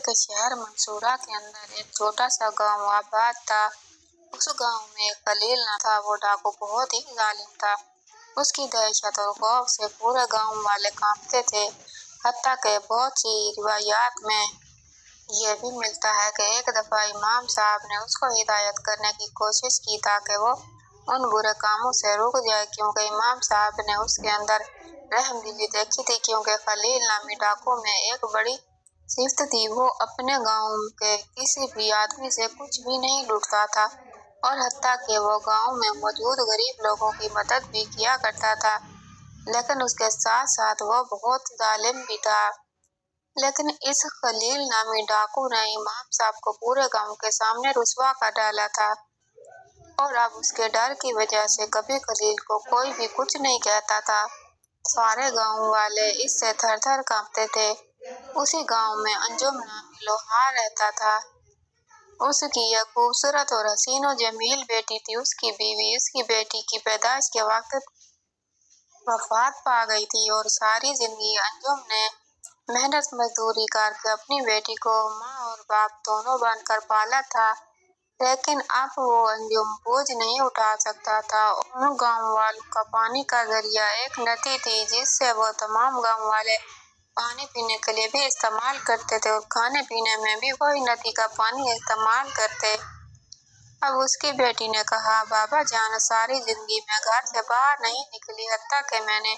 के शहर मंसूरा के अंदर एक छोटा सा गांव आबाद था। उस गांव में एक खलील ना था। वो डाकू बहुत ही जालिम था। उसकी दहशत और खौफ से पूरे गांव वाले कांपते थे। हत्ता के बहुत सी रिवायात में यह भी मिलता है कि एक दफा इमाम साहब ने उसको हिदायत करने की कोशिश की ताकि वो उन बुरे कामों से रुक जाए, क्योंकि इमाम साहब ने उसके अंदर रहमदिली देखी थी। क्योंकि खलील नामी डाकू में एक बड़ी सिफ्त थी, वो अपने गांव के किसी भी आदमी से कुछ भी नहीं लूटता था और हत्ता कि वो गांव में मौजूद गरीब लोगों की मदद भी किया करता था। लेकिन उसके साथ साथ वो बहुत जालिम भी था। लेकिन इस खलील नामी डाकू ने इमाम साहब को पूरे गांव के सामने रुसवा कर डाला था और अब उसके डर की वजह से कभी खलील को कोई भी कुछ नहीं कहता था। सारे गांव वाले इससे थर थर कांपते थे। उसी गांव में अंजुम नामी लोहार रहता था। उसकी एक खूबसूरत और हसीन और जमील बेटी थी। उसकी बीवी उसकी बेटी की पैदाइश के वक्त वफात पा गई थी और सारी जिंदगी अंजुम ने मेहनत मजदूरी करके अपनी बेटी को माँ और बाप दोनों बनकर पाला था। लेकिन अब वो अंजुम बोझ नहीं उठा सकता था। उन गांव वालों का पानी का जरिया एक नदी थी, जिससे वो तमाम गांव वाले पानी पीने के लिए भी इस्तेमाल करते थे और खाने पीने में भी वही नदी का पानी इस्तेमाल करते। अब उसकी बेटी ने कहा, बाबा जान सारी जिंदगी मैं घर से बाहर नहीं निकली, हत्ता कि मैंने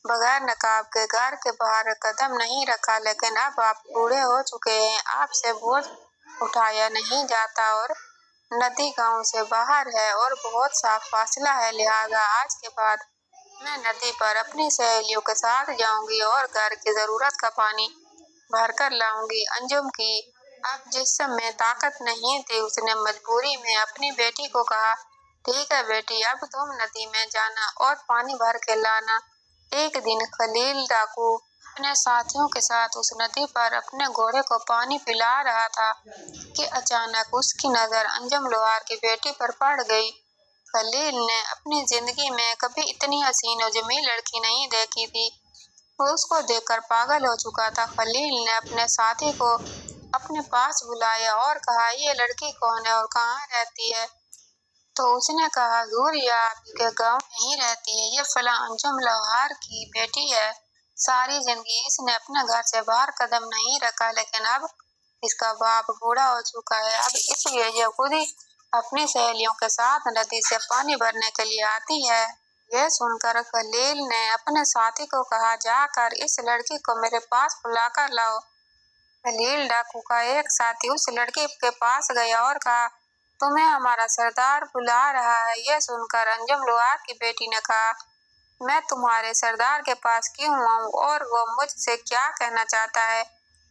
बगैर नकाब के घर के बाहर कदम नहीं रखा। लेकिन अब आप बूढ़े हो चुके हैं, आपसे बोझ उठाया नहीं जाता और नदी गांव से बाहर है और बहुत साफ फासला है, लिहाजा आज के बाद मैं नदी पर अपनी सहेलियों के साथ जाऊंगी और घर की जरूरत का पानी भर कर लाऊंगी। अंजुम की अब जिस्म में ताकत नहीं थी। उसने मजबूरी में अपनी बेटी को कहा, ठीक है बेटी, अब तुम नदी में जाना और पानी भर के लाना। एक दिन खलील डाकू अपने साथियों के साथ उस नदी पर अपने घोड़े को पानी पिला रहा था कि अचानक उसकी नजर अंजुम लोहार की बेटी पर पड़ गई। खलील ने अपनी जिंदगी में कभी इतनी हसीन और जमील लड़की नहीं देखी थी। वो उसको देखकर पागल हो चुका था। खलील ने अपने साथी को अपने पास बुलाया और कहा, ये लड़की कौन है और कहाँ रहती है? तो उसने कहा, हुजूर ये आपके गांव में ही रहती है, ये फला अंजुम लोहार की बेटी है। सारी जिंदगी इसने अपने घर से बाहर कदम नहीं रखा, लेकिन अब इसका बाप बूढ़ा हो चुका है। अब इसलिए ये खुद ही अपनी सहेलियों के साथ नदी से पानी भरने के लिए आती है। यह सुनकर खलील ने अपने साथी को कहा, जाकर इस लड़की को मेरे पास बुला कर लाओ। खलील डाकू का एक साथी उस लड़की के पास गया और कहा, तुम्हें हमारा सरदार बुला रहा है। यह सुनकर अंजुम लोहार की बेटी ने कहा, मैं तुम्हारे सरदार के पास क्यों आऊं और वो मुझसे क्या कहना चाहता है?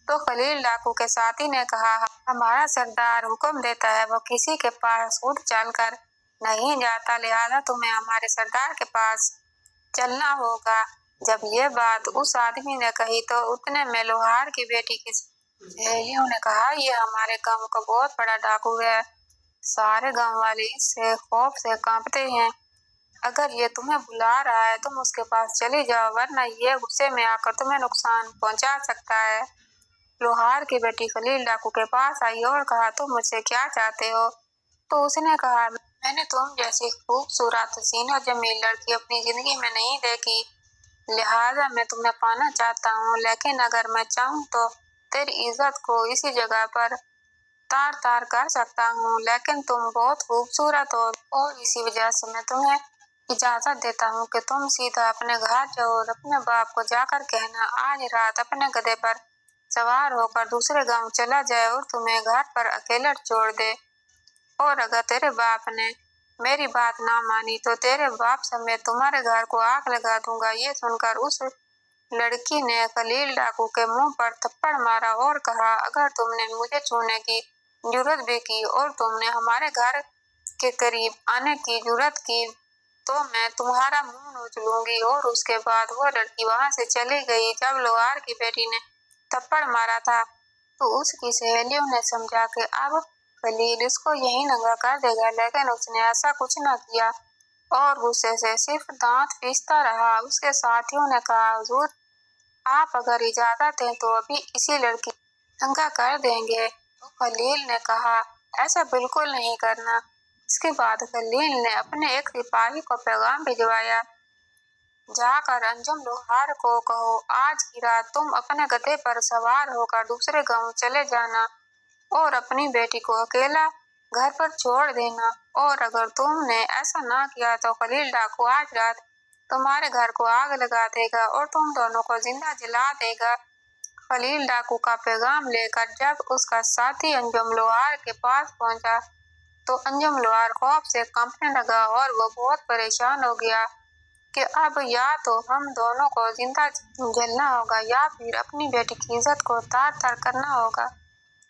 तो खलील डाकू के साथी ने कहा, हमारा सरदार हुक्म देता है, वो किसी के पास उठ चलकर नहीं जाता, लिहाजा तुम्हें हमारे सरदार के पास चलना होगा। जब ये बात उस आदमी ने कही तो उतने में लोहार की बेटी की सहेलियों ने कहा, ये हमारे गांव का बहुत बड़ा डाकू है। सारे गांव वाले इससे खौफ से कांपते हैं। अगर ये तुम्हें बुला रहा है तुम उसके पास चली जाओ, वरना ये गुस्से में आकर तुम्हें नुकसान पहुंचा सकता है। लोहार की बेटी खलील डाकू के पास आई और कहा, तुम मुझसे क्या चाहते हो? तो उसने कहा, मैंने तुम जैसी खूबसूरत हसीन और जमील लड़की अपनी जिंदगी में नहीं देखी, लिहाजा मैं तुम्हें पाना चाहता हूँ। लेकिन अगर मैं चाहूँ तो तेरी इज्जत को इसी जगह पर तार तार कर सकता हूँ, लेकिन तुम बहुत खूबसूरत हो और इसी वजह से मैं तुम्हें इजाजत देता हूँ कि तुम सीधा अपने घर जाओ और अपने बाप को जाकर कहना आज रात अपने गधे पर सवार होकर दूसरे गांव चला जाए और तुम्हें घर पर अकेले छोड़ दे। और अगर तेरे बाप ने मेरी बात ना मानी तो तेरे बाप समेत तुम्हारे घर को आग लगा दूंगा। ये सुनकर उस लड़की ने खलील डाकू के मुंह पर थप्पड़ मारा और कहा, अगर तुमने मुझे छूने की जुर्रत भी की और तुमने हमारे घर के करीब आने की जुर्रत की तो मैं तुम्हारा मुंह नोच लूंगी। और उसके बाद वो लड़की वहां से चली गई। जब लोहार की बेटी ने थप्पड़ मारा था तो उसकी सहेलियों ने समझा कि अब खलील इसको यहीं नंगा कर देगा, लेकिन उसने ऐसा कुछ न किया और गुस्से से सिर्फ दांत पीसता रहा। उसके साथियों ने कहा, हुजूर आप अगर इजाजत दें तो अभी इसी लड़की दंगा कर देंगे। तो खलील ने कहा, ऐसा बिल्कुल नहीं करना। इसके बाद खलील ने अपने एक सिपाही को पैगाम भिजवाया, जाकर अंजुम लोहार को कहो, आज की रात तुम अपने गधे पर सवार होकर दूसरे गांव चले जाना और अपनी बेटी को अकेला घर पर छोड़ देना, और अगर तुमने ऐसा ना किया तो खलील डाकू आज रात तुम्हारे घर को आग लगा देगा और तुम दोनों को जिंदा जला देगा। खलील डाकू का पैगाम लेकर जब उसका साथी अंजुम लोहार के पास पहुंचा तो अंजुम लोहार खौफ से कांपने लगा और वो बहुत परेशान हो गया कि अब या तो हम दोनों को जिंदा जलना होगा या फिर अपनी बेटी की इज्जत को तार तार करना होगा।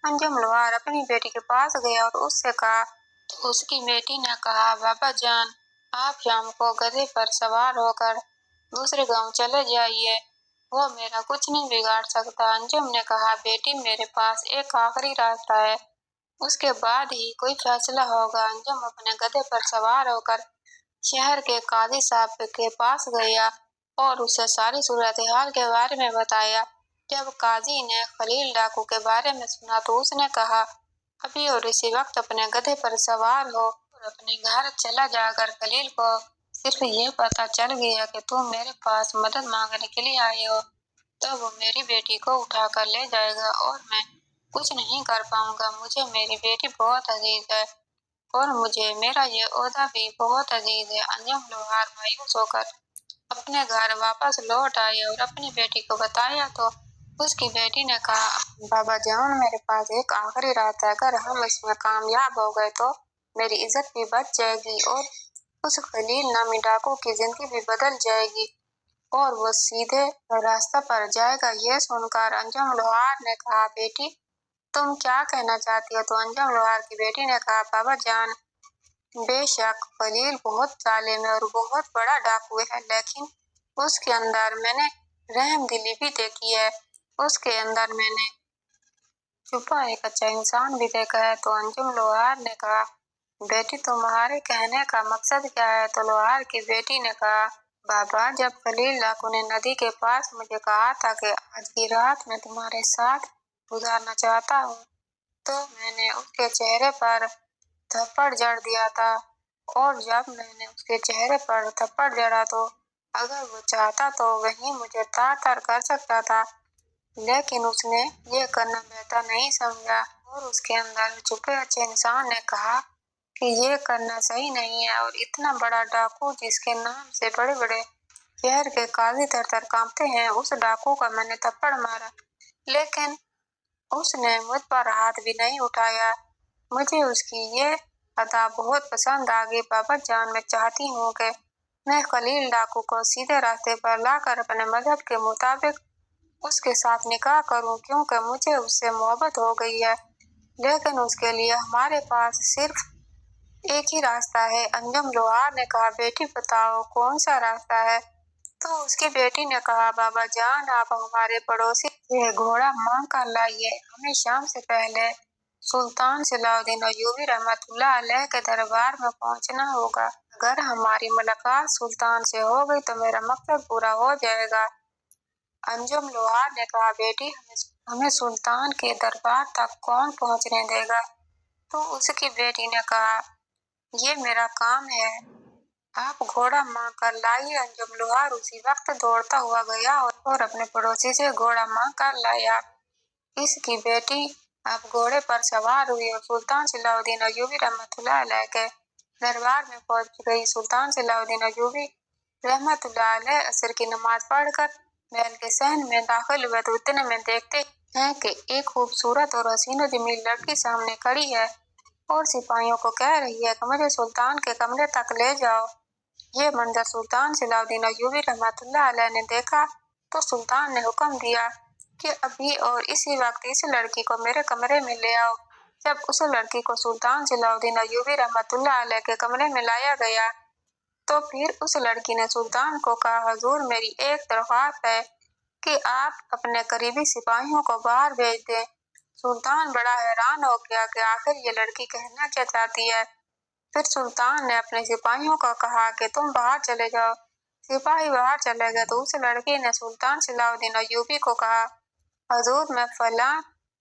अंजुम लोहार अपनी बेटी के पास गया और उससे कहा, तो उसकी बेटी ने कहा, बाबा जान, आप शाम को गधे पर सवार होकर दूसरे गांव चले जाइए, वो मेरा कुछ नहीं बिगाड़ सकता। अंजुम ने कहा, बेटी मेरे पास एक आखिरी रास्ता है, उसके बाद ही कोई फैसला होगा। अंजुम अपने गधे पर सवार होकर शहर के काजी साहब के पास गया और उसे सारी सूरत हाल के बारे में बताया। जब काजी ने खलील डाकू के बारे में सुना तो उसने कहा, अभी और इसी वक्त अपने गधे पर सवार हो और अपने घर चला जाकर खलील को सिर्फ ये पता चल गया कि तुम मेरे पास मदद मांगने के लिए आए हो तो वो मेरी बेटी को उठा कर ले जाएगा और मैं कुछ नहीं कर पाऊंगा। मुझे मेरी बेटी बहुत अजीज है और मुझे मेरा ये ओहदा भी बहुत अजीज है। अंजुम लोहार मायूस होकर अपने घर वापस लौट आए और अपनी बेटी को बताया तो उसकी बेटी ने कहा, बाबा जान, मेरे पास एक आखिरी रात है, अगर हम इसमें कामयाब हो गए तो मेरी इज्जत भी बच जाएगी और उस खलील नामी डाकू की जिंदगी भी बदल जाएगी और वो सीधे रास्ता पर जाएगा। यह सुनकर अंजुम लोहार ने कहा, बेटी तुम क्या कहना चाहती हो? तो अंजुम लोहार की बेटी ने कहा, बाबा जान, बेशक खलील बहुत जालिम है और बहुत बड़ा डाकू है, लेकिन उसके अंदर मैंने रहम दिली भी देखी है, उसके अंदर मैंने छुपा एक अच्छा इंसान भी देखा है। तो अंजुम लोहार ने कहा, बेटी तुम्हारे कहने का मकसद क्या है? तो लोहार की बेटी ने कहा, बाबा, जब खलील डाकू ने नदी के पास मुझे कहा था कि आज की रात मैं तुम्हारे साथ गुजारना चाहता हूँ तो मैंने उसके चेहरे पर थप्पड़ जड़ दिया था, और जब मैंने उसके चेहरे पर थप्पड़ जड़ा तो अगर वो चाहता तो वही मुझे तार तार कर सकता था, लेकिन उसने ये करना बेहतर नहीं समझा और उसके अंदर छुपे अच्छे इंसान ने कहा कि ये करना सही नहीं है और इतना बड़ा डाकू जिसके नाम से बड़े बड़े शहर के काजी तर तर कांपते हैं, उस डाकू का मैंने थप्पड़ मारा, लेकिन उसने मुझ पर हाथ भी नहीं उठाया। मुझे उसकी ये अदा बहुत पसंद आ गई। बाबा जान, मैं चाहती हूँ कि मैं खलील डाकू को सीधे रास्ते पर लाकर अपने मजहब के मुताबिक उसके साथ निकाह करूं, क्योंकि मुझे उससे मोहब्बत हो गई है, लेकिन उसके लिए हमारे पास सिर्फ एक ही रास्ता है। अंजुम लोहार ने कहा, बेटी बताओ कौन सा रास्ता है? तो उसकी बेटी ने कहा, बाबा जान, आप हमारे पड़ोसी से घोड़ा मांग कर लाइए, हमें शाम से पहले सुल्तान सलाउद्दीन अय्यूबी रहमतुल्लाह अलैह के दरबार में पहुंचना होगा। अगर हमारी मुलाकात सुल्तान से हो गई तो मेरा मकसद पूरा हो जाएगा। अंजुम लोहार ने कहा, बेटी, हमें सुल्तान के दरबार तक कौन पहुंचने देगा? तो उसकी बेटी ने कहा, ये मेरा काम है, आप घोड़ा मांग कर लाइए। अंजुम लोहार उसी वक्त दौड़ता हुआ गया और अपने पड़ोसी से घोड़ा मांग कर लाया। इसकी बेटी अब घोड़े पर सवार हुई और सुल्तान सलाउद्दीन अय्यूबी रहमतुल्लाह अलैह के दरबार में पहुंच गई। सुल्तान सलाउद्दीन अय्यूबी रहमतुल्लाह अलैह असर की नमाज पढ़कर महल के सहन में दाखिल हुए तो इतने में देखते हैं कि एक खूबसूरत और हसीनो जमील लड़की सामने खड़ी है और सिपाहियों को कह रही है कि मुझे सुल्तान के कमरे तक ले जाओ। ये मंजर सुल्तान सलाउद्दीन अय्यूबी रहमतुल्लाह अलैह ने देखा तो सुल्तान ने हुक्म दिया कि अभी और इसी वक्त इस लड़की को मेरे कमरे में ले आओ। जब उस लड़की को सुल्तान सलाउद्दीन अय्यूबी रहमतुल्लाह अलैह के कमरे में लाया गया तो फिर उस लड़की ने सुल्तान को कहा, हुजूर, मेरी एक दरख्वास्त है कि आप अपने करीबी सिपाहियों को बाहर भेज दें। सुल्तान बड़ा हैरान हो गया कि आखिर ये लड़की कहना क्या चाहती है। फिर सुल्तान ने अपने सिपाहियों को कहा कि तुम बाहर चले जाओ। सिपाही बाहर चले गए तो उस लड़की ने सुल्तान सलाउद्दीन अय्यूबी को कहा, हुजूर, मैं फलां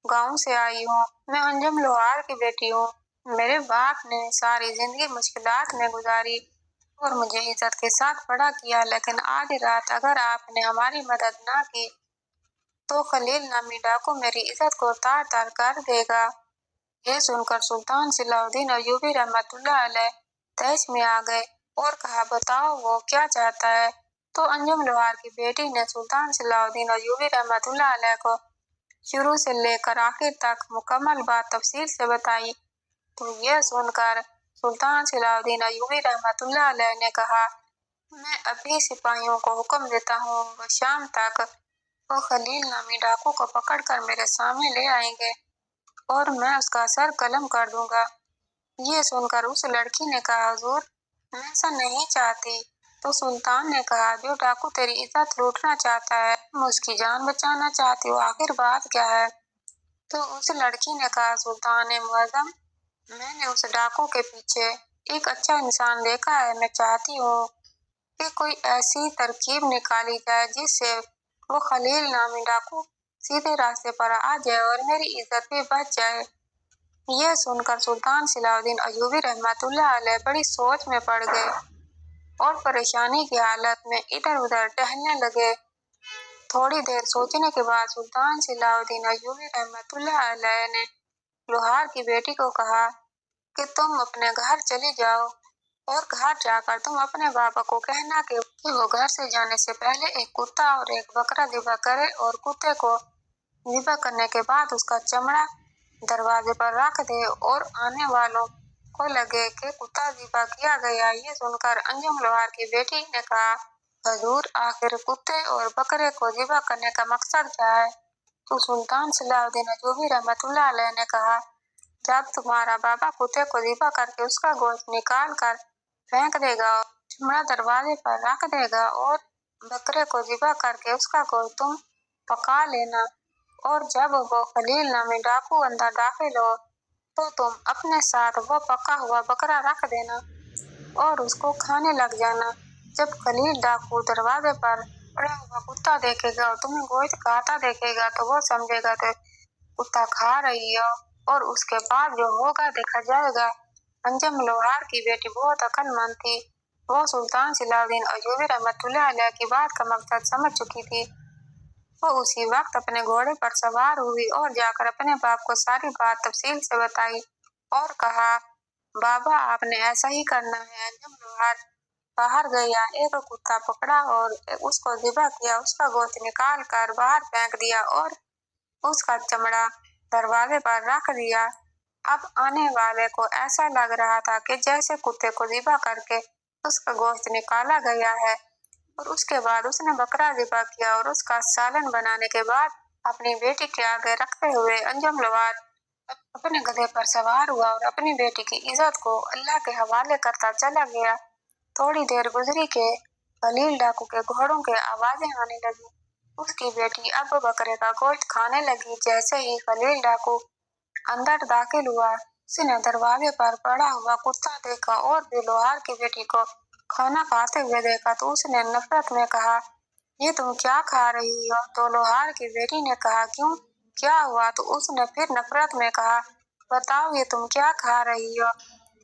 गांव से आई हूँ। मैं अंजुम लोहार की बेटी हूँ। मेरे बाप ने सारी जिंदगी मुश्किलात में गुजारी और मुझे इज्जत के साथ बड़ा किया, लेकिन आधी रात अगर आपने हमारी मदद ना की तो खलील नामी डाकू मेरी इज्जत को तार तार कर देगा। यह सुनकर सुल्तान सलाउद्दीन अय्यूबी रहमतुल्लाह अलैह तहस में आ गए और कहा, बताओ वो क्या चाहता है। तो अंजुम लोहार की बेटी ने सुल्तान सलाउद्दीन अय्यूबी रहमतुल्लाह अलैह को शुरू से लेकर आखिर तक मुकम्मल बात तफसील से बताई। तो यह सुनकर सुल्तान सलाउद्दीन अय्यूबी रहमतुल्लाह अलैह ने कहा, मैं अभी सिपाहियों को हुक्म देता हूँ, वो शाम तक वो खलील नामी डाकू को पकड़कर मेरे सामने ले आएंगे और मैं उसका सर कलम कर दूंगा। ये सुनकर उस लड़की ने कहा, हुजूर मैं ऐसा नहीं चाहती। तो सुल्तान ने कहा, जो डाकू तेरी इज्जत लूटना चाहता है, तुम उसकी जान बचाना चाहती हो, आखिर बात क्या है। तो उस लड़की ने कहा, सुल्तान मुअज्जम, मैंने उस डाकू के पीछे एक अच्छा इंसान देखा है। मैं चाहती हूँ कि कोई ऐसी तरकीब निकाली जाए जिससे वो खलील नामी डाकू सीधे रास्ते पर आ जाए और मेरी इज्जत भी बच जाए। यह सुनकर सुल्तान सलाउद्दीन अय्यूबी रहमतुल्लाह अलैह बड़ी सोच में पड़ गए और परेशानी की हालत में इधर उधर टहलने लगे। थोड़ी देर सोचने के बाद सुल्तान सलाउद्दीन अय्यूबी रहमतुल्लाह अलैह ने लोहार की बेटी को कहा कि तुम अपने घर चली जाओ और घर जाकर तुम अपने बाबा को कहना कि वो घर से जाने से पहले एक कुत्ता और एक बकरा ज़िबा करे और कुत्ते को ज़िबा करने के बाद उसका चमड़ा दरवाजे पर रख दे और आने वालों को लगे कि कुत्ता ज़िबा किया गया। ये सुनकर अंजुम लोहार की बेटी ने कहा, हजूर आखिर कुत्ते और बकरे को ज़िबा करने का मकसद क्या है। तो सुल्तान सलाउद्दीन अय्यूबी रहमतुल्लाह अलैह ने कहा, जब तुम्हारा बाबा कुत्ते को ज़िबा करके उसका गोश्त निकाल कर फेंक देगा, चमड़ा दरवाजे पर रख देगा और बकरे को ज़िबा करके उसका गोश्त तुम पका लेना और जब वो खलील नामी डाकू अंदर दाखिल हो तो तुम अपने साथ वो पका हुआ बकरा रख देना और उसको खाने लग जाना। जब खलील डाकू दरवाजे पर पड़ा हुआ कुत्ता देखेगा और तुम्हें गोश्त खाता देखेगा तो वो समझेगा कि कुत्ता खा रही हो और उसके बाद जो होगा देखा जाएगा। अंजुम लोहार की बेटी बहुत अक्लमंद थी। वो सुल्तान सलाउद्दीन अय्यूबी रहमतुल्लाह अलैह की बात का मकसद समझ चुकी थी। वो उसी वक्त अपने घोड़े पर सवार हुई और जाकर अपने बाप को सारी बात तफसील से बताई और कहा, बाबा आपने ऐसा ही करना है। अंजुम लोहार बाहर गया, एक कुत्ता पकड़ा और उसको ज़िबा किया, उसका गोश्त निकाल कर बाहर फेंक दिया और उसका चमड़ा दरवाजे पर रख दिया। अब आने वाले को ऐसा लग रहा था कि जैसे कुत्ते को ज़िबा करके उसका गोश्त निकाला गया है और उसके बाद उसने बकरा ज़िबा किया और उसका सालन बनाने के बाद अपनी बेटी के आगे रखते हुए अंजुम लोहार अपने गधे पर सवार हुआ और अपनी बेटी की इज्जत को अल्लाह के हवाले करता चला गया। थोड़ी देर गुजरी के खलील डाकू के घोड़ों के आवाजें आने लगी। उसकी बेटी अब बकरे का गोश्त खाने लगी। जैसे ही खलील डाकू अंदर दाखिल हुआ, उसने दरवाजे पर पड़ा हुआ कुत्ता देखा और भी लोहार की बेटी को खाना खाते हुए देखा तो उसने नफरत में कहा, ये तुम क्या खा रही हो। तो लोहार की बेटी ने कहा, क्यों क्या हुआ। तो उसने फिर नफरत में कहा, बताओ ये तुम क्या खा रही हो।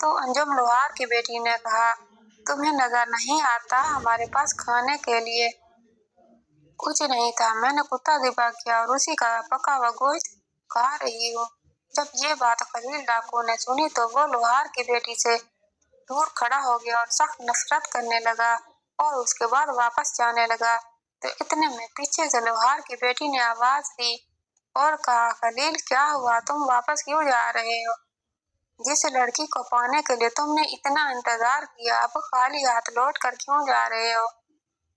तो अंजुम लोहार की बेटी ने कहा, तुम्हें नजर नहीं आता हमारे पास खाने के लिए कुछ नहीं था, मैंने कुत्ता ज़िबा किया और उसी का पका हुआ गोश्त खा रही हूँ। जब ये बात खलील डाकू ने सुनी तो वो लोहार की बेटी से दूर खड़ा हो गया और सख्त नफरत करने लगा और उसके बाद वापस जाने लगा। तो इतने में पीछे से लोहार की बेटी ने आवाज दी और कहा, खलील क्या हुआ, तुम वापस क्यों जा रहे हो। जिस लड़की को पाने के लिए तुमने इतना इंतजार किया, अब खाली हाथ लौट कर क्यों जा रहे हो।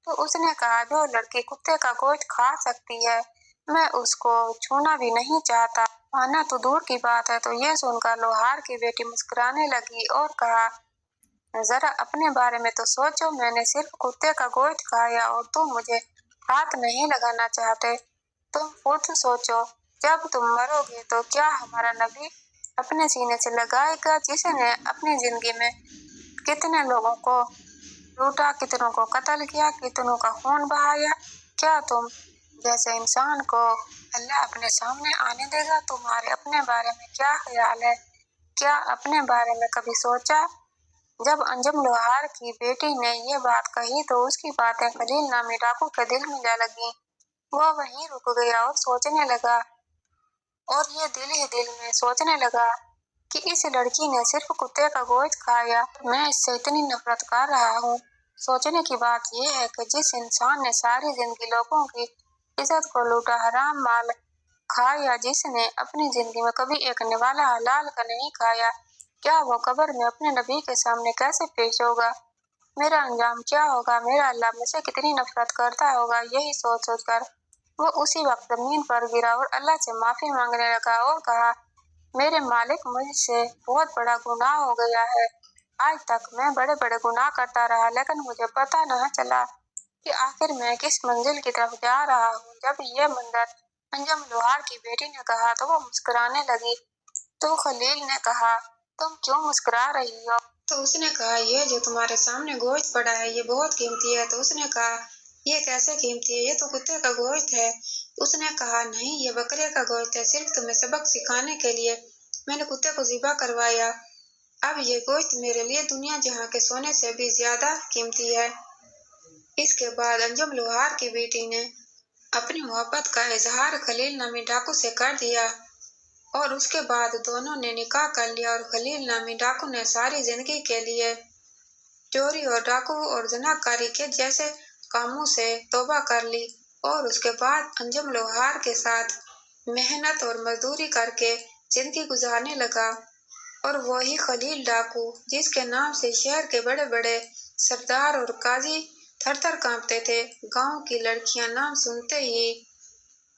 तो उसने कहा, जो लड़की कुत्ते का गोश्त खा सकती है मैं उसको छूना भी नहीं चाहता, आना तो दूर की बात है। तो ये सुनकर लोहार की बेटी मुस्कुराने लगी और कहा, जरा अपने बारे में तो सोचो, मैंने सिर्फ कुत्ते का गोश्त खाया और तुम मुझे हाथ नहीं लगाना चाहते। तुम खुद सोचो, जब तुम मरोगे तो क्या हमारा नबी अपने सीने से लगाएगा जिसने अपनी जिंदगी में कितने लोगों को लूटा, कितनों को कत्ल किया, कितनों का खून बहाया। क्या तुम जैसे इंसान को अल्लाह अपने सामने आने देगा। तुम्हारे अपने बारे में क्या ख्याल है? क्या अपने बारे में कभी सोचा? जब अंजुम लोहार की बेटी ने ये बात कही तो उसकी बातें खलील नामी डाकू के दिल में जा लगी। वह वहीं रुक गया और सोचने लगा, और ये दिल ही दिल में सोचने लगा कि इस लड़की ने सिर्फ कुत्ते का गोश्त खाया, मैं इससे इतनी नफरत कर रहा हूँ। सोचने की बात यह है कि जिस इंसान ने सारी जिंदगी लोगों की इज्जत को लूटा, हराम माल खाया, जिसने अपनी जिंदगी में कभी एक निवाला हलाल का नहीं खाया, क्या वो कब्र में अपने नबी के सामने कैसे पेश होगा? मेरा अंजाम क्या होगा? मेरा अल्लाह मुझसे कितनी नफरत करता होगा? यही सोच सोच कर वो उसी वक्त जमीन पर गिरा और अल्लाह से माफी मांगने लगा और कहा, मेरे मालिक, मुझसे बहुत बड़ा गुनाह हो गया है। आज तक मैं बड़े बड़े गुनाह करता रहा, लेकिन मुझे पता न चला कि आखिर मैं किस मंजिल की तरफ जा रहा हूँ। जब ये मंजर अंजुम लोहार की बेटी ने कहा तो वो मुस्कुराने लगी। तो खलील ने कहा, तुम क्यों मुस्कुरा रही हो? तो उसने कहा, ये जो तुम्हारे सामने गोश्त पड़ा है ये बहुत कीमती है। तो उसने कहा, ये कैसे कीमती है? ये तो कुत्ते का गोश्त है। उसने कहा, नहीं, ये बकरे का गोश्त है। सिर्फ तुम्हें सबक सिखाने के लिए मैंने कुत्ते को ज़िबा करवाया। अब ये गोश्त मेरे लिए दुनिया जहाँ के सोने से भी ज्यादा कीमती है। इसके बाद अंजुम लोहार की बेटी ने अपनी मोहब्बत का इजहार खलील नामी डाकू से कर दिया और उसके बाद दोनों ने निकाह कर लिया और खलील नामी डाकू ने सारी जिंदगी के लिए चोरी और डाकू और जनाकारी के जैसे कामों से तौबा कर ली और उसके बाद अंजुम लोहार के साथ मेहनत और मजदूरी करके जिंदगी गुजारने लगा। और वही खलील डाकू जिसके नाम से शहर के बड़े बड़े सरदार और काजी थर थर कांपते थे, गांव की लड़कियां नाम सुनते ही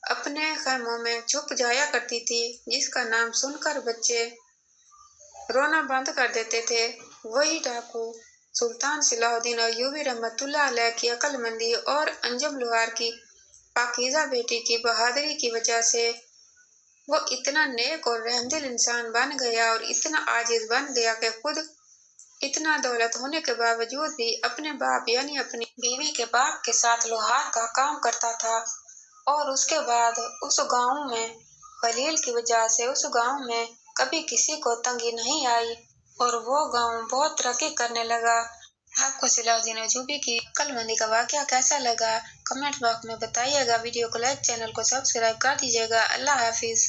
अपने खैमों में छुप जाया करती थी, जिसका नाम सुनकर बच्चे रोना बंद कर देते थे। वही डाकू सुल्तान सलाहुद्दीन अय्यूबी रहमतुल्लाह अलैह की अक्लमंदी और अंजुम लोहार की पाकीज़ा बेटी की बहादुरी की वजह से वो इतना नेक और रहमदिल इंसान बन गया और इतना आजिज बन गया कि खुद इतना दौलत होने के बावजूद भी अपने बाप यानी अपनी बीवी के बाप के साथ लोहार का काम करता था। और उसके बाद उस गांव में खलील की वजह से उस गांव में कभी किसी को तंगी नहीं आई और वो गांव बहुत तरक्की करने लगा। आपको सलाहुद्दीन अय्यूबी की अक्लमंदी का वाकया कैसा लगा? कमेंट बॉक्स में बताइएगा। वीडियो को लाइक, चैनल को सब्सक्राइब कर दीजिएगा। अल्लाह हाफिज।